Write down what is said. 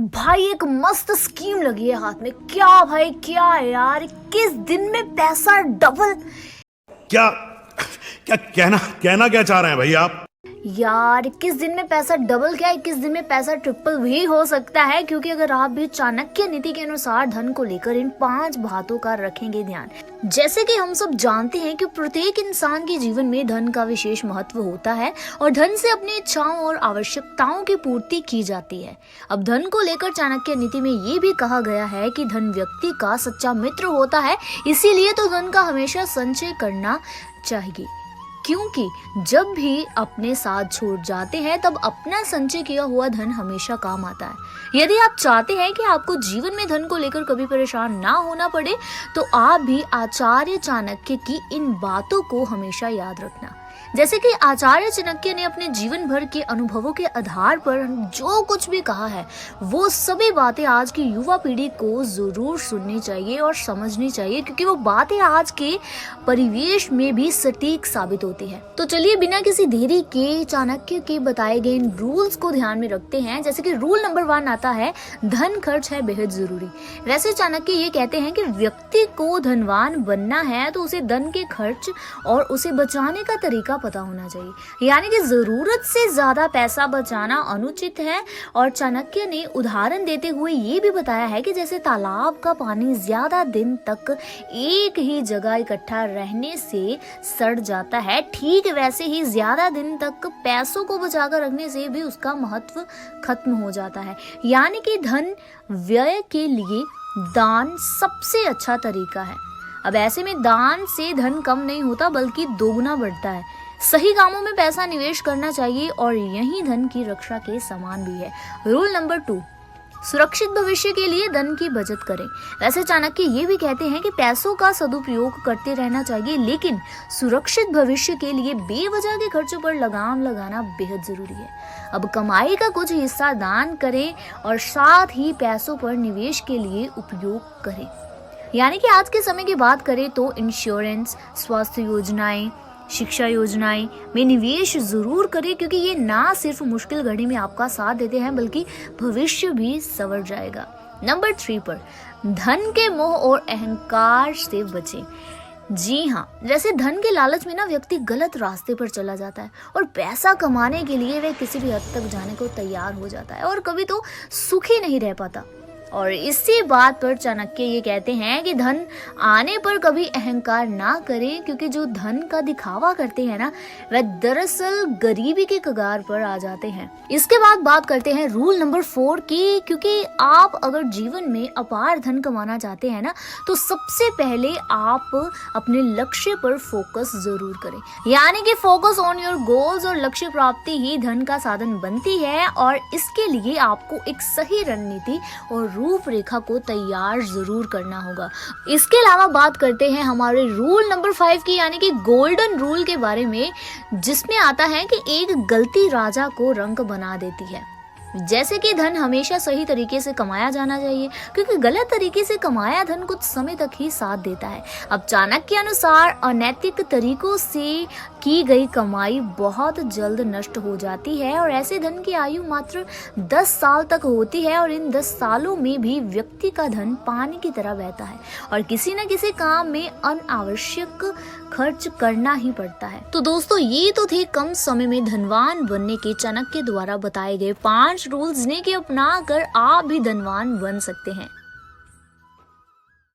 भाई एक मस्त स्कीम लगी है हाथ में। क्या भाई क्या है यार, 21 दिन में पैसा डबल। क्या क्या कहना क्या चाह रहे हैं भाई आप? यार 21 दिन में पैसा डबल क्या, 21 दिन में पैसा ट्रिपल भी हो सकता है, क्योंकि अगर आप भी चाणक्य नीति के अनुसार धन को लेकर इन 5 बातों का रखेंगे ध्यान। जैसे कि हम सब जानते हैं कि प्रत्येक इंसान के जीवन में धन का विशेष महत्व होता है और धन से अपनी इच्छाओं और आवश्यकताओं की पूर्ति की जाती है। अब धन को लेकर चाणक्य नीति में ये भी कहा गया है कि धन व्यक्ति का सच्चा मित्र होता है, इसीलिए तो धन का हमेशा संचय करना चाहिए, क्योंकि जब भी अपने साथ छोड़ जाते हैं तब अपना संचय किया हुआ धन हमेशा काम आता है। यदि आप चाहते हैं कि आपको जीवन में धन को लेकर कभी परेशान ना होना पड़े तो आप भी आचार्य चाणक्य की इन बातों को हमेशा याद रखना। जैसे कि आचार्य चाणक्य ने अपने जीवन भर के अनुभवों के आधार पर जो कुछ भी कहा है वो सभी बातें आज की युवा पीढ़ी को जरूर सुननी चाहिए और समझनी चाहिए, क्योंकि वो बातें आज के परिवेश में भी सटीक साबित होती है। तो चलिए बिना किसी देरी के चाणक्य के बताए गए इन रूल्स को ध्यान में रखते हैं। जैसे कि रूल नंबर 1 आता है, धन खर्च है बेहद जरूरी। वैसे चाणक्य ये कहते हैं कि व्यक्ति को धनवान बनना है तो उसे धन के खर्च और उसे बचाने का तरीका पता होना चाहिए, यानी कि जरूरत से ज्यादा पैसा बचाना अनुचित है। और चाणक्य ने उदाहरण देते हुए ये भी बताया है कि जैसे तालाब का पानी ज्यादा दिन तक एक ही जगह इकट्ठा रहने से सड़ जाता है, ठीक वैसे ही ज्यादा दिन तक पैसों को बचाकर रखने से भी उसका महत्व खत्म हो जाता है। यानी कि धन व्यय के लिए दान सबसे अच्छा तरीका है। अब ऐसे में दान से धन कम नहीं होता बल्कि दोगुना बढ़ता है। सही कामों में पैसा निवेश करना चाहिए और यही धन की रक्षा के समान भी है। रूल नंबर 2, सुरक्षित भविष्य के लिए धन की बचत करें। वैसे चाणक्य ये भी कहते हैं कि पैसों का सदुपयोग करते रहना चाहिए, लेकिन सुरक्षित भविष्य के लिए बेवजह के खर्चों पर लगाम लगाना बेहद जरूरी है। अब कमाई का कुछ हिस्सा दान करें और साथ ही पैसों पर निवेश के लिए उपयोग करें। यानी कि आज के समय की बात करें तो इंश्योरेंस, स्वास्थ्य योजनाएं, शिक्षा योजनाएं में निवेश जरूर करें, क्योंकि ये ना सिर्फ मुश्किल घड़ी में आपका साथ देते हैं बल्कि भविष्य भी संवर जाएगा। नंबर 3 पर, धन के मोह और अहंकार से बचें। जी हाँ, जैसे धन के लालच में ना व्यक्ति गलत रास्ते पर चला जाता है और पैसा कमाने के लिए वह किसी भी हद तक जाने को तैयार हो जाता है और कभी तो सुखी नहीं रह पाता। और इसी बात पर चाणक्य ये कहते हैं कि धन आने पर कभी अहंकार ना करें, क्योंकि जो धन का दिखावा करते हैं ना वह दरअसल गरीबी के कगार पर आ जाते हैं। इसके बाद बात करते हैं रूल नंबर 4 की, क्योंकि आप अगर जीवन में अपार धन कमाना चाहते हैं ना तो सबसे पहले आप अपने लक्ष्य पर फोकस जरूर करें। यानी कि फोकस ऑन योर गोल्स, और लक्ष्य प्राप्ति ही धन का साधन बनती है। और इसके लिए आपको एक सही रणनीति और रूपरेखा को तैयार जरूर करना होगा। इसके अलावा बात करते हैं हमारे रूल नंबर 5 की, यानी कि गोल्डन रूल के बारे में, जिसमें आता है कि एक गलती राजा को रंक बना देती है। जैसे कि धन हमेशा सही तरीके से कमाया जाना चाहिए, क्योंकि गलत तरीके से कमाया धन कुछ समय तक ही साथ देता है। अब चाणक्य के अनुसार अनैतिक तरीकों से की गई कमाई बहुत जल्द नष्ट हो जाती है और ऐसे धन की आयु मात्र 10 साल तक होती है, और इन 10 सालों में भी व्यक्ति का धन पानी की तरह बहता है और किसी न किसी काम में अनावश्यक खर्च करना ही पड़ता है। तो दोस्तों, ये तो थे कम समय में धनवान बनने के चाणक्य द्वारा बताए गए 5 रूल्स, जिन्हें कि अपना कर आप भी धनवान बन सकते हैं।